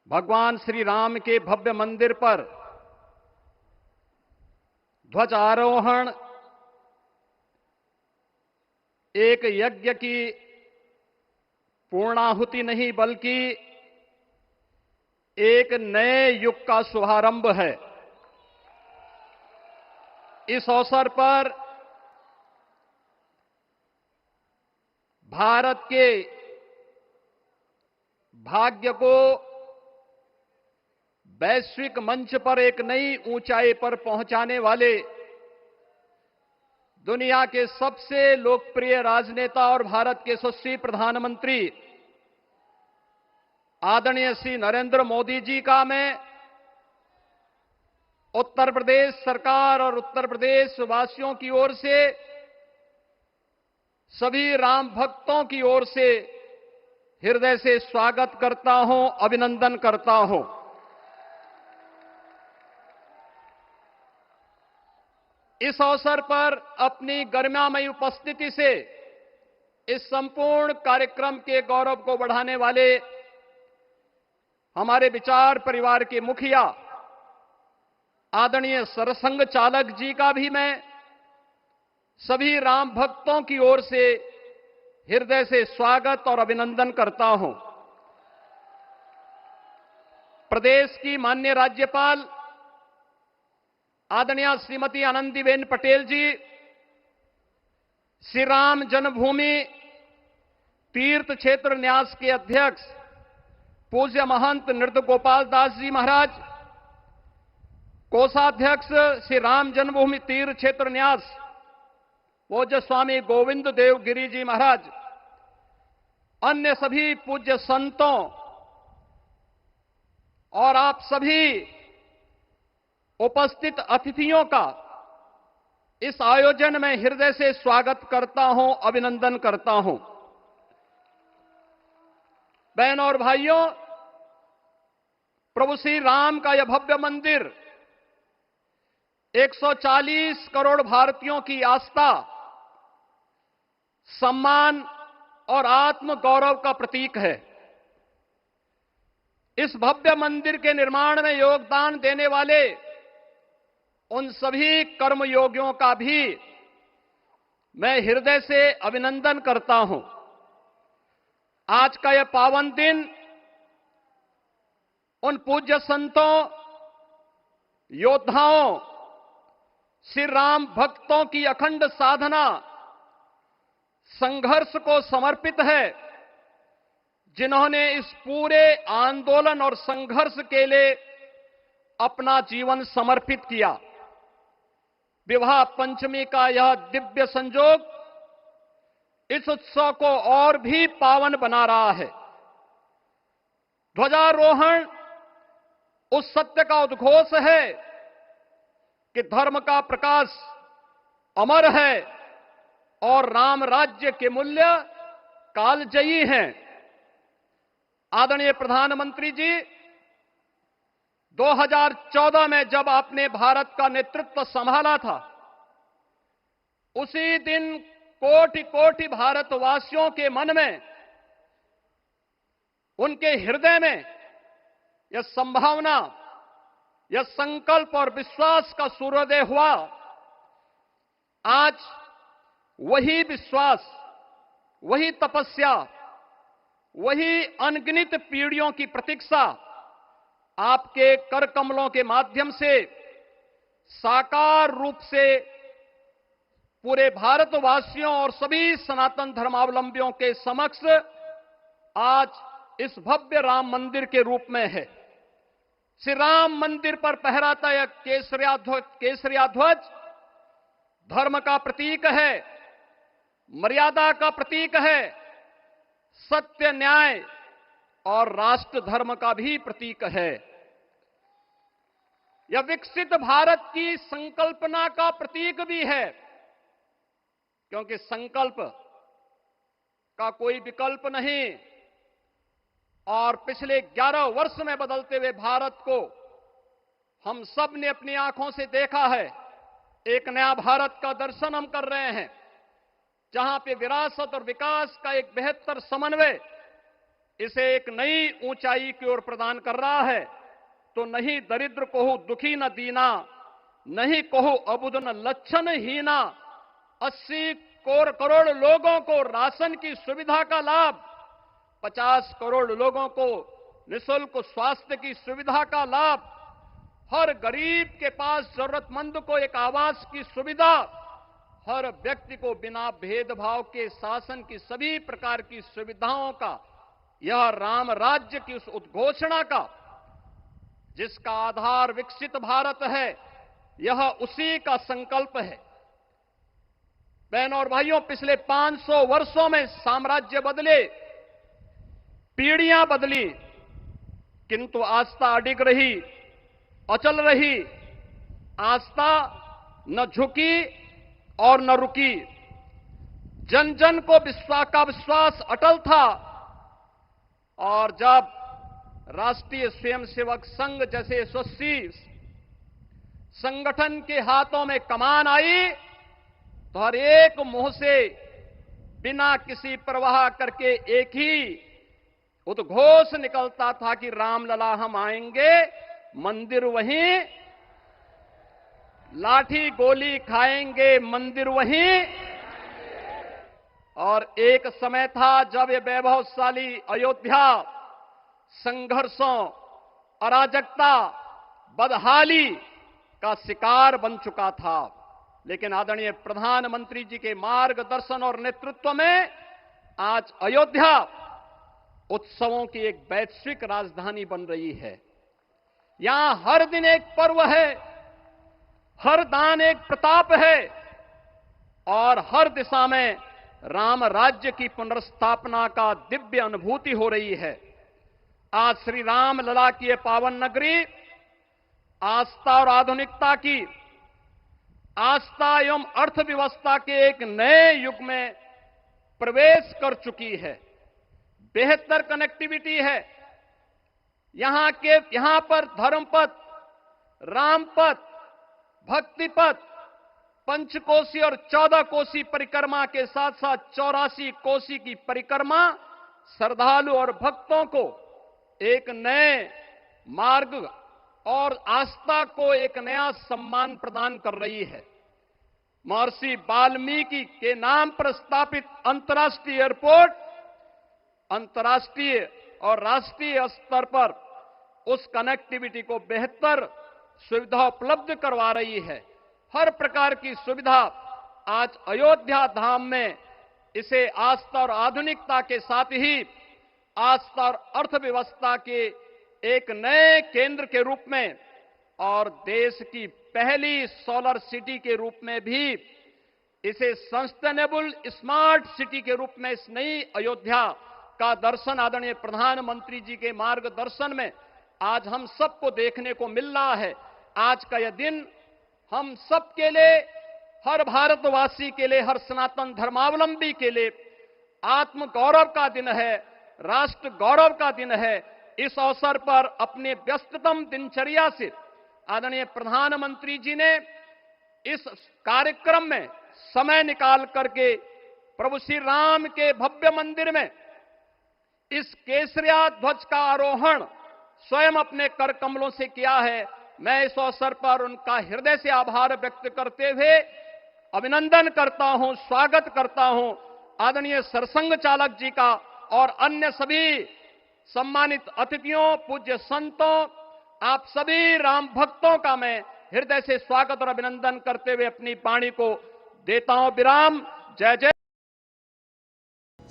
भगवान श्री राम के भव्य मंदिर पर ध्वजारोहण एक यज्ञ की पूर्णाहुति नहीं बल्कि एक नए युग का शुभारंभ है। इस अवसर पर भारत के भाग्य को वैश्विक मंच पर एक नई ऊंचाई पर पहुंचाने वाले दुनिया के सबसे लोकप्रिय राजनेता और भारत के यशस्वी प्रधानमंत्री आदरणीय श्री नरेंद्र मोदी जी का मैं उत्तर प्रदेश सरकार और उत्तर प्रदेश वासियों की ओर से, सभी राम भक्तों की ओर से हृदय से स्वागत करता हूं, अभिनंदन करता हूं। इस अवसर पर अपनी गरिमामयी उपस्थिति से इस संपूर्ण कार्यक्रम के गौरव को बढ़ाने वाले हमारे विचार परिवार के मुखिया आदरणीय सरसंघ चालक जी का भी मैं सभी राम भक्तों की ओर से हृदय से स्वागत और अभिनंदन करता हूं। प्रदेश की माननीय राज्यपाल आदरणीय श्रीमती आनंदीबेन पटेल जी, श्री राम जन्मभूमि तीर्थ क्षेत्र न्यास के अध्यक्ष पूज्य महंत नृत्य गोपाल दास जी महाराज, कोषाध्यक्ष श्री राम जन्मभूमि तीर्थ क्षेत्र न्यास पूज्य स्वामी गोविंद देव गिरी जी महाराज, अन्य सभी पूज्य संतों और आप सभी उपस्थित अतिथियों का इस आयोजन में हृदय से स्वागत करता हूं, अभिनंदन करता हूं। बहनों और भाइयों, प्रभु श्री राम का यह भव्य मंदिर 140 करोड़ भारतीयों की आस्था, सम्मान और आत्म गौरव का प्रतीक है। इस भव्य मंदिर के निर्माण में योगदान देने वाले उन सभी कर्मयोगियों का भी मैं हृदय से अभिनंदन करता हूं। आज का यह पावन दिन उन पूज्य संतों, योद्धाओं, श्री राम भक्तों की अखंड साधना, संघर्ष को समर्पित है, जिन्होंने इस पूरे आंदोलन और संघर्ष के लिए अपना जीवन समर्पित किया। विवाह पंचमी का यह दिव्य संयोग इस उत्सव को और भी पावन बना रहा है। ध्वजारोहण उस सत्य का उद्घोष है कि धर्म का प्रकाश अमर है और राम राज्य के मूल्य कालजयी हैं। आदरणीय प्रधानमंत्री जी, 2014 में जब आपने भारत का नेतृत्व संभाला था, उसी दिन कोटि कोटि भारतवासियों के मन में, उनके हृदय में यह संभावना, यह संकल्प और विश्वास का सूर्योदय हुआ। आज वही विश्वास, वही तपस्या, वही अनगिनत पीढ़ियों की प्रतीक्षा आपके कर कमलों के माध्यम से साकार रूप से पूरे भारतवासियों और सभी सनातन धर्मावलंबियों के समक्ष आज इस भव्य राम मंदिर के रूप में है। श्री राम मंदिर पर फहराता यह केसरिया ध्वज धर्म का प्रतीक है, मर्यादा का प्रतीक है, सत्य, न्याय और राष्ट्र धर्म का भी प्रतीक है। यह विकसित भारत की संकल्पना का प्रतीक भी है, क्योंकि संकल्प का कोई विकल्प नहीं। और पिछले 11 वर्ष में बदलते हुए भारत को हम सब ने अपनी आंखों से देखा है। एक नया भारत का दर्शन हम कर रहे हैं, जहां पे विरासत और विकास का एक बेहतर समन्वय इसे एक नई ऊंचाई की ओर प्रदान कर रहा है। तो नहीं दरिद्र कोहु दुखी न दीना, नहीं कोहु अबुद न लक्षण हीना। 80 करोड़ लोगों को राशन की सुविधा का लाभ, 50 करोड़ लोगों को निःशुल्क स्वास्थ्य की सुविधा का लाभ, हर गरीब के पास जरूरतमंद को एक आवास की सुविधा, हर व्यक्ति को बिना भेदभाव के शासन की सभी प्रकार की सुविधाओं का, यह राम राज्य की उस उद्घोषणा का जिसका आधार विकसित भारत है, यह उसी का संकल्प है। बहनों और भाइयों, पिछले 500 वर्षों में साम्राज्य बदले, पीढ़ियां बदली, किंतु आस्था अडिग रही, अचल रही। आस्था न झुकी और न रुकी। जन जन को विश्वास अटल था। और जब राष्ट्रीय स्वयंसेवक संघ जैसे यशस्वी संगठन के हाथों में कमान आई तो हर एक मुंह से बिना किसी परवाह करके एक ही उद्घोष निकलता था कि रामलला हम आएंगे, मंदिर वहीं, लाठी गोली खाएंगे, मंदिर वहीं। और एक समय था जब ये वैभवशाली अयोध्या संघर्षों, अराजकता, बदहाली का शिकार बन चुका था। लेकिन आदरणीय प्रधानमंत्री जी के मार्गदर्शन और नेतृत्व में आज अयोध्या उत्सवों की एक वैश्विक राजधानी बन रही है। यहां हर दिन एक पर्व है, हर दान एक प्रताप है और हर दिशा में राम राज्य की पुनर्स्थापना का दिव्य अनुभूति हो रही है। आज श्री राम लला की ये पावन नगरी आस्था और आधुनिकता की, आस्था एवं अर्थव्यवस्था के एक नए युग में प्रवेश कर चुकी है। बेहतर कनेक्टिविटी है। यहां पर धर्मपथ, रामपथ, भक्तिपथ, पंचकोसी और 14 कोसी परिक्रमा के साथ साथ 84 कोसी की परिक्रमा श्रद्धालु और भक्तों को एक नए मार्ग और आस्था को एक नया सम्मान प्रदान कर रही है। महर्षि वाल्मीकि के नाम पर स्थापित अंतर्राष्ट्रीय एयरपोर्ट अंतर्राष्ट्रीय और राष्ट्रीय स्तर पर उस कनेक्टिविटी को बेहतर सुविधा उपलब्ध करवा रही है। हर प्रकार की सुविधा आज अयोध्या धाम में इसे आस्था और आधुनिकता के साथ ही आस्था और अर्थव्यवस्था के एक नए केंद्र के रूप में और देश की पहली सोलर सिटी के रूप में भी, इसे सस्टेनेबल स्मार्ट सिटी के रूप में इस नई अयोध्या का दर्शन आदरणीय प्रधानमंत्री जी के मार्गदर्शन में आज हम सबको देखने को मिल रहा है। आज का यह दिन हम सबके लिए, हर भारतवासी के लिए, हर सनातन धर्मावलंबी के लिए आत्म गौरव का दिन है, राष्ट्र गौरव का दिन है। इस अवसर पर अपने व्यस्ततम दिनचर्या से आदरणीय प्रधानमंत्री जी ने इस कार्यक्रम में समय निकाल करके प्रभु श्री राम के भव्य मंदिर में इस केसरिया ध्वज का आरोहण स्वयं अपने कर कमलों से किया है। मैं इस अवसर पर उनका हृदय से आभार व्यक्त करते हुए अभिनंदन करता हूं, स्वागत करता हूं आदरणीय सरसंघ चालक जी का और अन्य सभी सम्मानित अतिथियों, पूज्य संतों, आप सभी राम भक्तों का मैं हृदय से स्वागत और अभिनंदन करते हुए अपनी वाणी को देता हूं विराम। जय जय।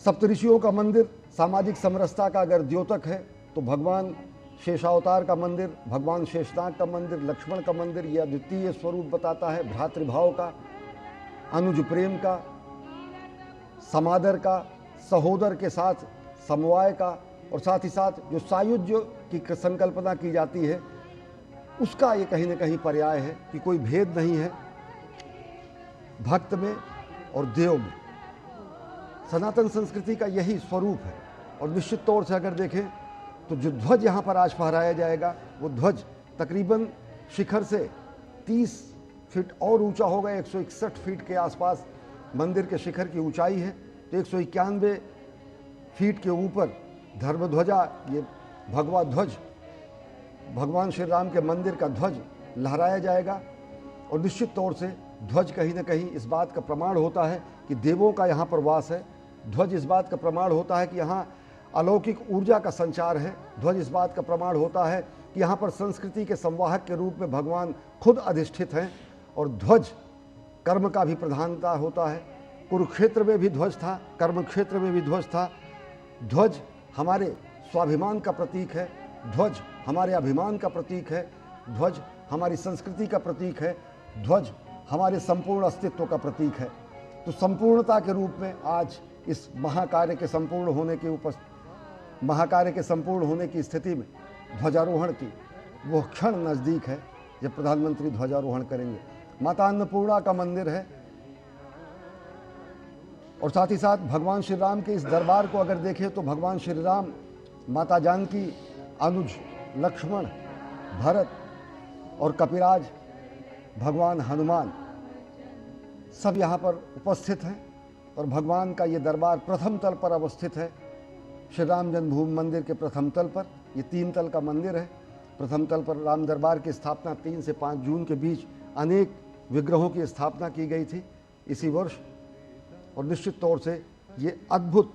सप्तऋषियों का मंदिर सामाजिक समरसता का अगर द्योतक है तो भगवान शेषावतार का मंदिर, भगवान शेषनाग का मंदिर, लक्ष्मण का मंदिर यह अद्वितीय स्वरूप बताता है भ्रातृभाव का, अनुज प्रेम का, समादर का, सहोदर के साथ समवाय का और साथ ही साथ जो सायुज्य की संकल्पना की जाती है उसका ये कहीं न कहीं पर्याय है कि कोई भेद नहीं है भक्त में और देव में। सनातन संस्कृति का यही स्वरूप है। और निश्चित तौर से अगर देखें तो जो ध्वज यहाँ पर आज फहराया जाएगा वो ध्वज तकरीबन शिखर से 30 फीट और ऊंचा होगा। 161 फीट के आसपास मंदिर के शिखर की ऊंचाई है। तो 191 फीट के ऊपर धर्म ध्वजा, ये भगवा ध्वज, भगवान श्री राम के मंदिर का ध्वज लहराया जाएगा। और निश्चित तौर से ध्वज कहीं ना कहीं इस बात का प्रमाण होता है कि देवों का यहाँ पर वास है। ध्वज इस बात का प्रमाण होता है कि यहाँ अलौकिक ऊर्जा का संचार है। ध्वज इस बात का प्रमाण होता है कि यहाँ पर संस्कृति के संवाहक के रूप में भगवान खुद अधिष्ठित हैं। और ध्वज कर्म का भी प्रधानता होता है। कुरुक्षेत्र में भी ध्वज था, कर्म क्षेत्र में भी ध्वज था। ध्वज हमारे स्वाभिमान का प्रतीक है, ध्वज हमारे अभिमान का प्रतीक है, ध्वज हमारी संस्कृति का प्रतीक है, ध्वज हमारे संपूर्ण अस्तित्व का प्रतीक है। तो संपूर्णता के रूप में आज इस महाकार्य के संपूर्ण होने की स्थिति में ध्वजारोहण की वो क्षण नज़दीक है जब प्रधानमंत्री ध्वजारोहण करेंगे। माता अन्नपूर्णा का मंदिर है और साथ ही साथ भगवान श्री राम के इस दरबार को अगर देखें तो भगवान श्री राम, माता जानकी, अनुज लक्ष्मण, भरत और कपिराज, भगवान हनुमान सब यहाँ पर उपस्थित हैं। और भगवान का ये दरबार प्रथम तल पर अवस्थित है, श्री राम जन्मभूमि मंदिर के प्रथम तल पर। ये 3 तल का मंदिर है। प्रथम तल पर राम दरबार की स्थापना 3 से 5 जून के बीच अनेक विग्रहों की स्थापना की गई थी इसी वर्ष। और निश्चित तौर से ये अद्भुत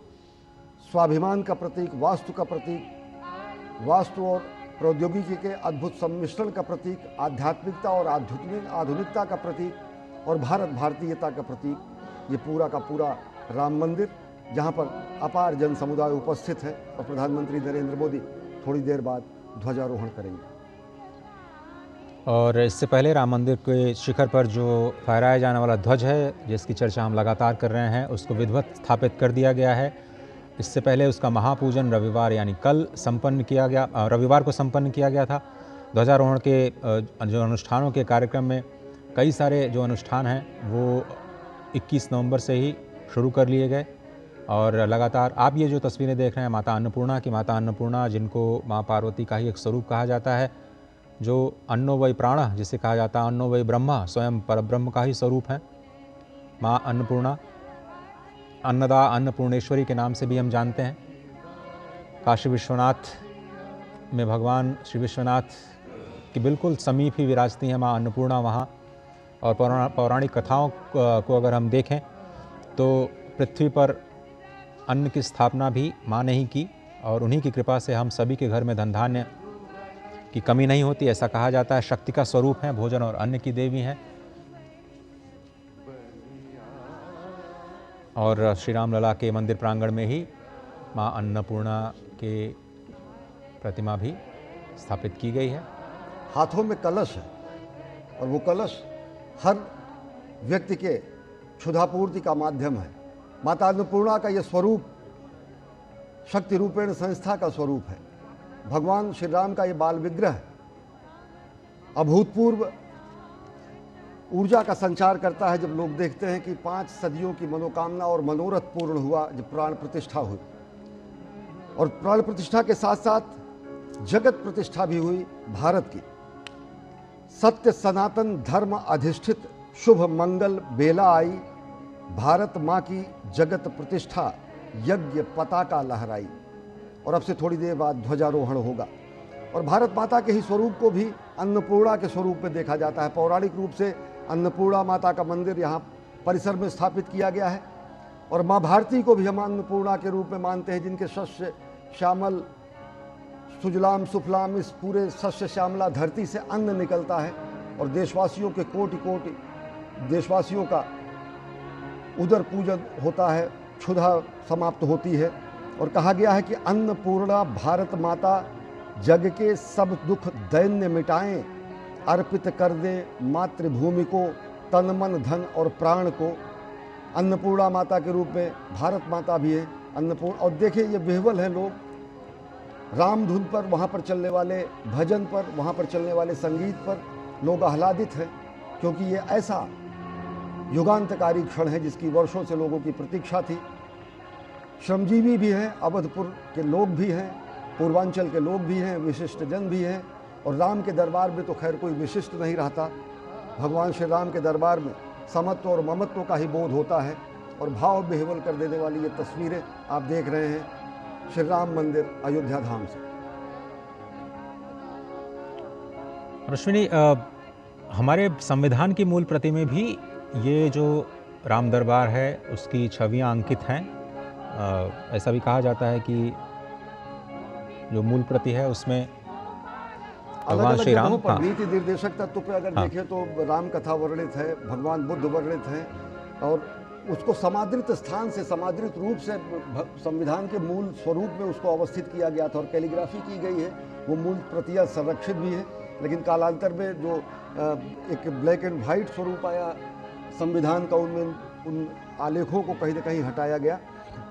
स्वाभिमान का प्रतीक, वास्तु का प्रतीक, वास्तु और प्रौद्योगिकी के अद्भुत सम्मिश्रण का प्रतीक, आध्यात्मिकता और आधुनिकता का प्रतीक और भारत भारतीयता का प्रतीक, ये पूरा का पूरा राम मंदिर, जहाँ पर अपार जन समुदाय उपस्थित है। और प्रधानमंत्री नरेंद्र मोदी थोड़ी देर बाद ध्वजारोहण करेंगे। और इससे पहले राम मंदिर के शिखर पर जो फहराया जाने वाला ध्वज है, जिसकी चर्चा हम लगातार कर रहे हैं, उसको विधिवत स्थापित कर दिया गया है। इससे पहले उसका महापूजन रविवार यानी कल रविवार को संपन्न किया गया था। ध्वजारोहण के जो अनुष्ठानों के कार्यक्रम में कई सारे जो अनुष्ठान हैं वो 21 नवंबर से ही शुरू कर लिए गए और लगातार आप ये जो तस्वीरें देख रहे हैं माता अन्नपूर्णा की, माता अन्नपूर्णा जिनको माँ पार्वती का ही एक स्वरूप कहा जाता है, जो अन्नो वै प्राण जिसे कहा जाता है, अन्नो वै ब्रह्मा, स्वयं परब्रह्म का ही स्वरूप है माँ अन्नपूर्णा। अन्नदा, अन्नपूर्णेश्वरी के नाम से भी हम जानते हैं। काशी विश्वनाथ में भगवान श्री विश्वनाथ के बिल्कुल समीप ही विराजती हैं माँ अन्नपूर्णा वहाँ। और पौराणिक कथाओं को अगर हम देखें तो पृथ्वी पर अन्न की स्थापना भी माँ ने ही की और उन्हीं की कृपा से हम सभी के घर में धन धान्य की कमी नहीं होती, ऐसा कहा जाता है। शक्ति का स्वरूप है, भोजन और अन्न की देवी हैं। और श्री राम लला के मंदिर प्रांगण में ही माँ अन्नपूर्णा के प्रतिमा भी स्थापित की गई है। हाथों में कलश है और वो कलश हर व्यक्ति के क्षुधापूर्ति का माध्यम है। माता अन्नपूर्णा का ये स्वरूप शक्ति रूपेण संस्था का स्वरूप है। भगवान श्री राम का ये बाल विग्रह अभूतपूर्व ऊर्जा का संचार करता है। जब लोग देखते हैं कि 5 सदियों की मनोकामना और मनोरथ पूर्ण हुआ, जब प्राण प्रतिष्ठा हुई और प्राण प्रतिष्ठा के साथ साथ जगत प्रतिष्ठा भी हुई भारत की। सत्य सनातन धर्म अधिष्ठित शुभ मंगल बेला आई, भारत माँ की जगत प्रतिष्ठा यज्ञ पताका लहराई। और अब से थोड़ी देर बाद ध्वजारोहण होगा और भारत माता के ही स्वरूप को भी अन्नपूर्णा के स्वरूप में देखा जाता है। पौराणिक रूप से अन्नपूर्णा माता का मंदिर यहाँ परिसर में स्थापित किया गया है और माँ भारती को भी हम अन्नपूर्णा के रूप में मानते हैं, जिनके शस्य श्यामल सुजलाम सुफलाम इस पूरे शस्य श्यामला धरती से अन्न निकलता है और देशवासियों के कोटि कोटि देशवासियों का उदर पूजन होता है, क्षुधा समाप्त होती है। और कहा गया है कि अन्नपूर्णा भारत माता जग के सब दुख दैन्य मिटाएं, अर्पित कर दे मातृभूमि को तन मन धन और प्राण को। अन्नपूर्णा माता के रूप में भारत माता भी है अन्नपूर्ण। और देखिए ये विह्वल है, लोग राम धुन पर, वहाँ पर चलने वाले भजन पर, वहाँ पर चलने वाले संगीत पर लोग आह्लादित हैं, क्योंकि ये ऐसा युगांतकारी क्षण है जिसकी वर्षों से लोगों की प्रतीक्षा थी। श्रमजीवी भी हैं, अवधपुर के लोग भी हैं, पूर्वांचल के लोग भी हैं, विशिष्ट जन भी हैं। और राम के दरबार में तो खैर कोई विशिष्ट नहीं रहता। भगवान श्री राम के दरबार में समत्व और ममत्व का ही बोध होता है। और भाव विह्वल कर देने वाली ये तस्वीरें आप देख रहे हैं श्री राम मंदिर अयोध्या धाम से। अश्विनी, हमारे संविधान की मूल प्रति में भी ये जो राम दरबार है उसकी छवियां अंकित हैं। ऐसा भी कहा जाता है कि जो मूल प्रति है उसमें भगवान श्री राम, पर नीति निर्देशक तत्व पे अगर देखें तो राम कथा वर्णित है, भगवान बुद्ध वर्णित है, और उसको समादृत स्थान से, समादृत रूप से संविधान के मूल स्वरूप में उसको अवस्थित किया गया था और कैलीग्राफी की गई है। वो मूल प्रतियां संरक्षित भी है, लेकिन कालांतर में जो एक ब्लैक एंड वाइट स्वरूप आया संविधान का, उनमें उन आलेखों को कहीं ना कहीं हटाया गया।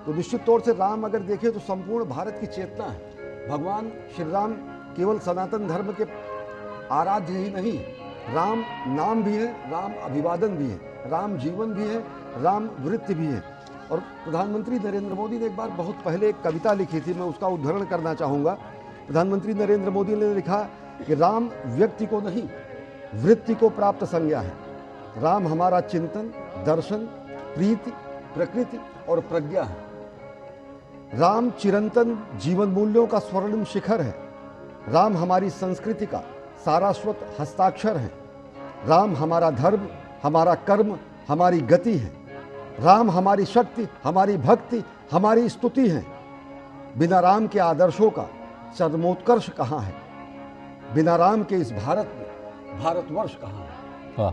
तो निश्चित तौर से राम अगर देखें तो संपूर्ण भारत की चेतना है। भगवान श्री राम केवल सनातन धर्म के आराध्य ही नहीं, राम नाम भी है, राम अभिवादन भी है, राम जीवन भी है, राम वृत्ति भी है। और प्रधानमंत्री नरेंद्र मोदी ने एक बार बहुत पहले एक कविता लिखी थी, मैं उसका उद्धरण करना चाहूँगा। प्रधानमंत्री नरेंद्र मोदी ने लिखा कि राम व्यक्ति को नहीं, वृत्ति को प्राप्त संज्ञा है। राम हमारा चिंतन, दर्शन, प्रीति, प्रकृति और प्रज्ञा है। राम चिरंतन जीवन मूल्यों का स्वर्णिम शिखर है। राम हमारी संस्कृति का सारस्वत हस्ताक्षर है। राम हमारा धर्म, हमारा कर्म, हमारी गति है। राम हमारी शक्ति, हमारी भक्ति, हमारी स्तुति है। बिना राम के आदर्शों का चरमोत्कर्ष कहाँ है? बिना राम के इस भारत में भारतवर्ष कहाँ है?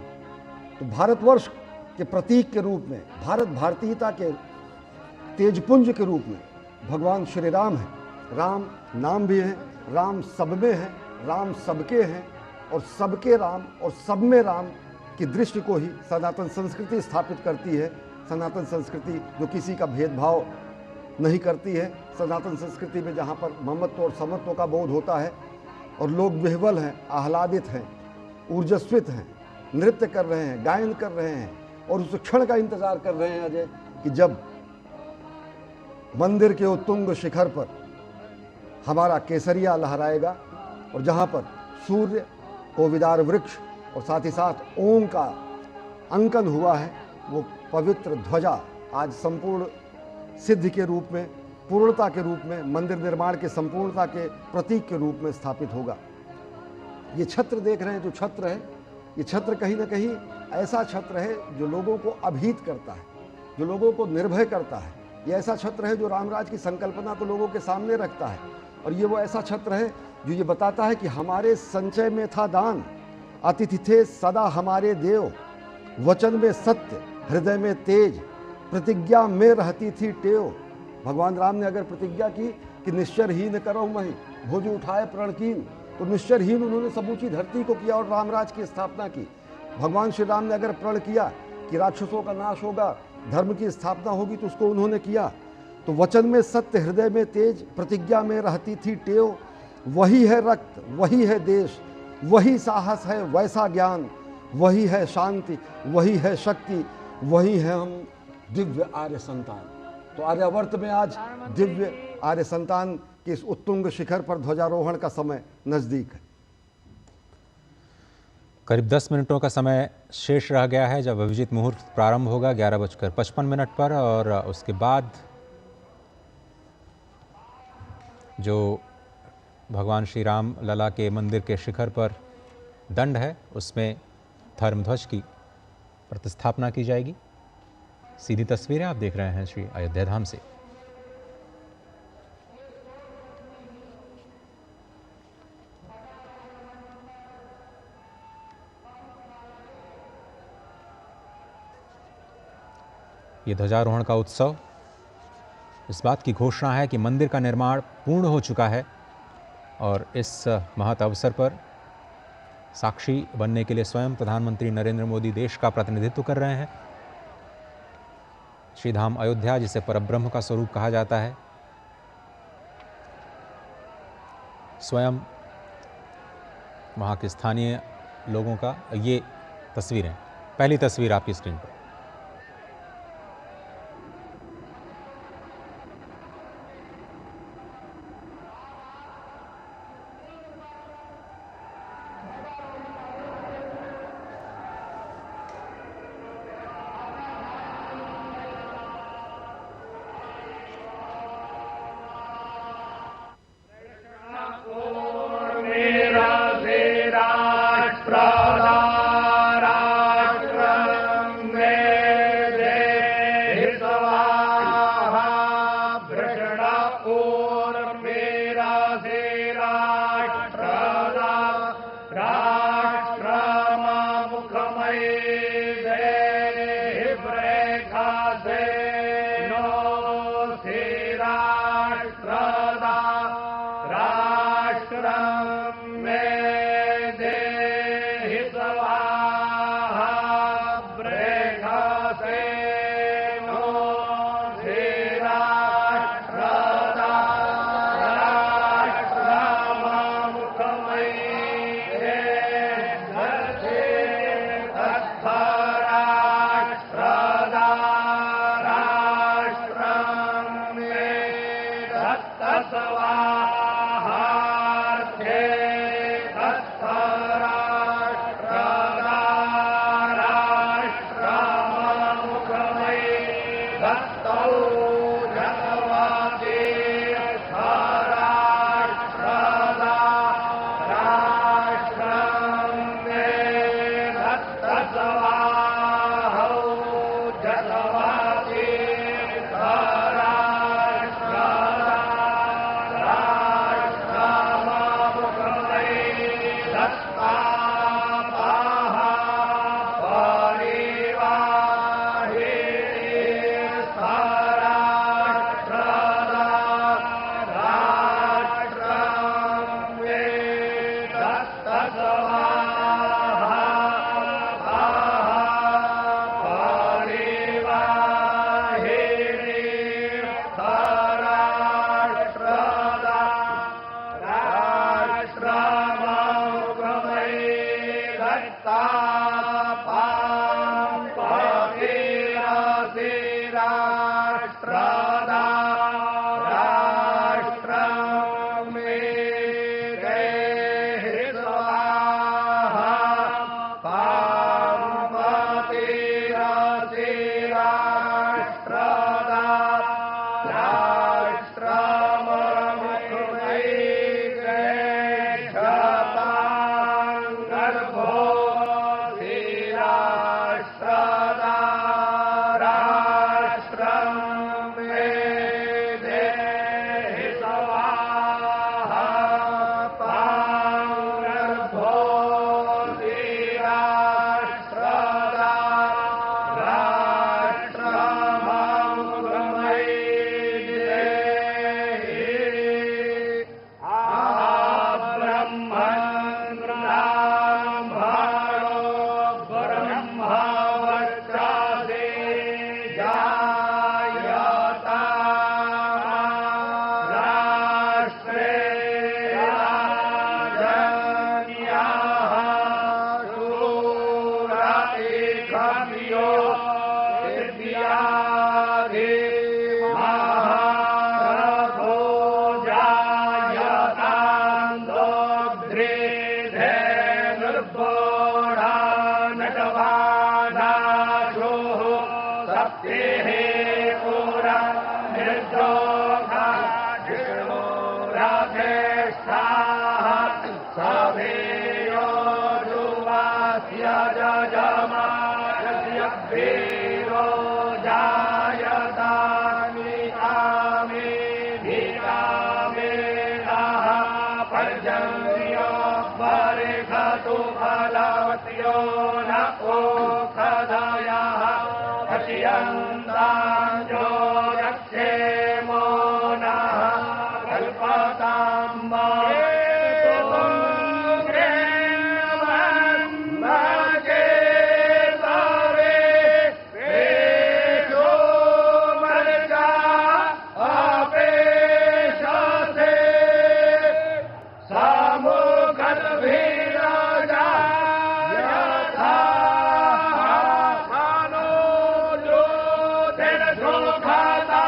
तो भारतवर्ष के प्रतीक के रूप में, भारत भारतीयता के तेजपुंज के रूप में भगवान श्री राम है। राम नाम भी है, राम सब में है, राम सबके हैं, और सबके राम और सब में राम की दृष्टि को ही सनातन संस्कृति स्थापित करती है। सनातन संस्कृति जो किसी का भेदभाव नहीं करती है, सनातन संस्कृति में जहाँ पर ममत्व और समत्व का बोध होता है और लोग विह्वल हैं, आह्लादित हैं, ऊर्जस्वित हैं, नृत्य कर रहे हैं, गायन कर रहे हैं, और उस क्षण का इंतजार कर रहे हैं अजय कि जब मंदिर के उत्तुंग शिखर पर हमारा केसरिया लहराएगा और जहाँ पर सूर्य, कोविदार वृक्ष और साथ ही साथ ओम का अंकन हुआ है, वो पवित्र ध्वजा आज संपूर्ण सिद्धि के रूप में, पूर्णता के रूप में, मंदिर निर्माण के संपूर्णता के प्रतीक के रूप में स्थापित होगा। ये छत्र देख रहे हैं, जो छत्र है, ये छत्र कहीं ना कहीं ऐसा छत्र है जो लोगों को अभीत करता है, जो लोगों को निर्भय करता है। ये ऐसा छत्र है जो रामराज की संकल्पना को लोगों के सामने रखता है, और ये वो ऐसा छत्र है जो ये बताता है कि हमारे संचय में था दान, अतिथि थे सदा हमारे देव, वचन में सत्य, हृदय में तेज, प्रतिज्ञा में रहती थी टेव। भगवान राम ने अगर प्रतिज्ञा की कि निश्चरहीन करो मही, भुज उठाए प्रणकीन, तो निश्चरहीन उन्होंने समूची धरती को किया और रामराज की स्थापना की। भगवान श्री राम ने अगर प्रण किया कि राक्षसों का नाश होगा, धर्म की स्थापना होगी, तो उसको उन्होंने किया। तो वचन में सत्य, हृदय में तेज, प्रतिज्ञा में रहती थी टेव। वही है रक्त, वही है देश, वही साहस है, वैसा ज्ञान, वही है शांति, वही है शक्ति, वही है हम दिव्य आर्य संतान। तो आर्यावर्त में आज दिव्य आर्य संतान के इस उत्तुंग शिखर पर ध्वजारोहण का समय नजदीक है। करीब 10 मिनटों का समय शेष रह गया है जब अभिजीत मुहूर्त प्रारंभ होगा 11:55 पर, और उसके बाद जो भगवान श्री राम लला के मंदिर के शिखर पर दंड है उसमें धर्मध्वज की प्रतिस्थापना की जाएगी। सीधी तस्वीरें आप देख रहे हैं श्री अयोध्या धाम से। ये ध्वजारोहण का उत्सव इस बात की घोषणा है कि मंदिर का निर्माण पूर्ण हो चुका है, और इस महत् अवसर पर साक्षी बनने के लिए स्वयं प्रधानमंत्री नरेंद्र मोदी देश का प्रतिनिधित्व कर रहे हैं। श्रीधाम अयोध्या, जिसे परब्रह्म का स्वरूप कहा जाता है, स्वयं वहाँ के स्थानीय लोगों का ये तस्वीरें, पहली तस्वीर आपकी स्क्रीन पर। खाता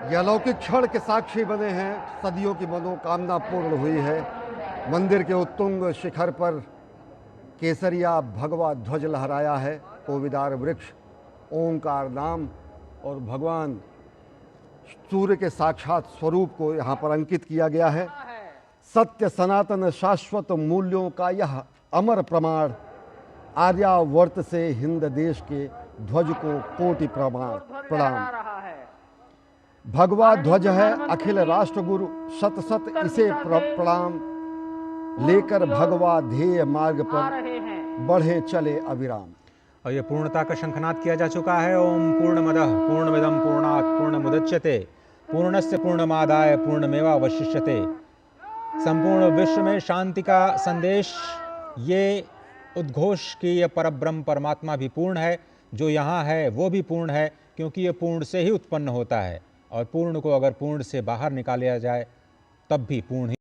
ये अलौकिक क्षण के साक्षी बने हैं। सदियों की मनोकामना पूर्ण हुई है। मंदिर के उत्तुंग शिखर पर केसरिया भगवा ध्वज लहराया है। कोविदार वृक्ष, ओंकार नाम और भगवान सूर्य के साक्षात स्वरूप को यहाँ पर अंकित किया गया है। सत्य सनातन शाश्वत मूल्यों का यह अमर प्रमाण, आर्यावर्त से हिंद देश के ध्वज को कोटि प्रणाम। भगवा ध्वज है अखिल राष्ट्र गुरु, शत शत इसे प्रणाम। लेकर भगवा ध्येय मार्ग पर बढ़े चले अविराम। और ये पूर्णता का शंखनाद किया जा चुका है। ओम पूर्णमदः पूर्णमिदं पूर्णात् पूर्णमुदच्यते पूर्णस्य पूर्णमादाय पूर्णमेवावशिष्यते। संपूर्ण विश्व में शांति का संदेश, ये उद्घोष कि ये परब्रह्म परमात्मा भी पूर्ण है, जो यहाँ है वो भी पूर्ण है, क्योंकि ये पूर्ण से ही उत्पन्न होता है और पूर्ण को अगर पूर्ण से बाहर निकाला जाए तब भी पूर्ण ही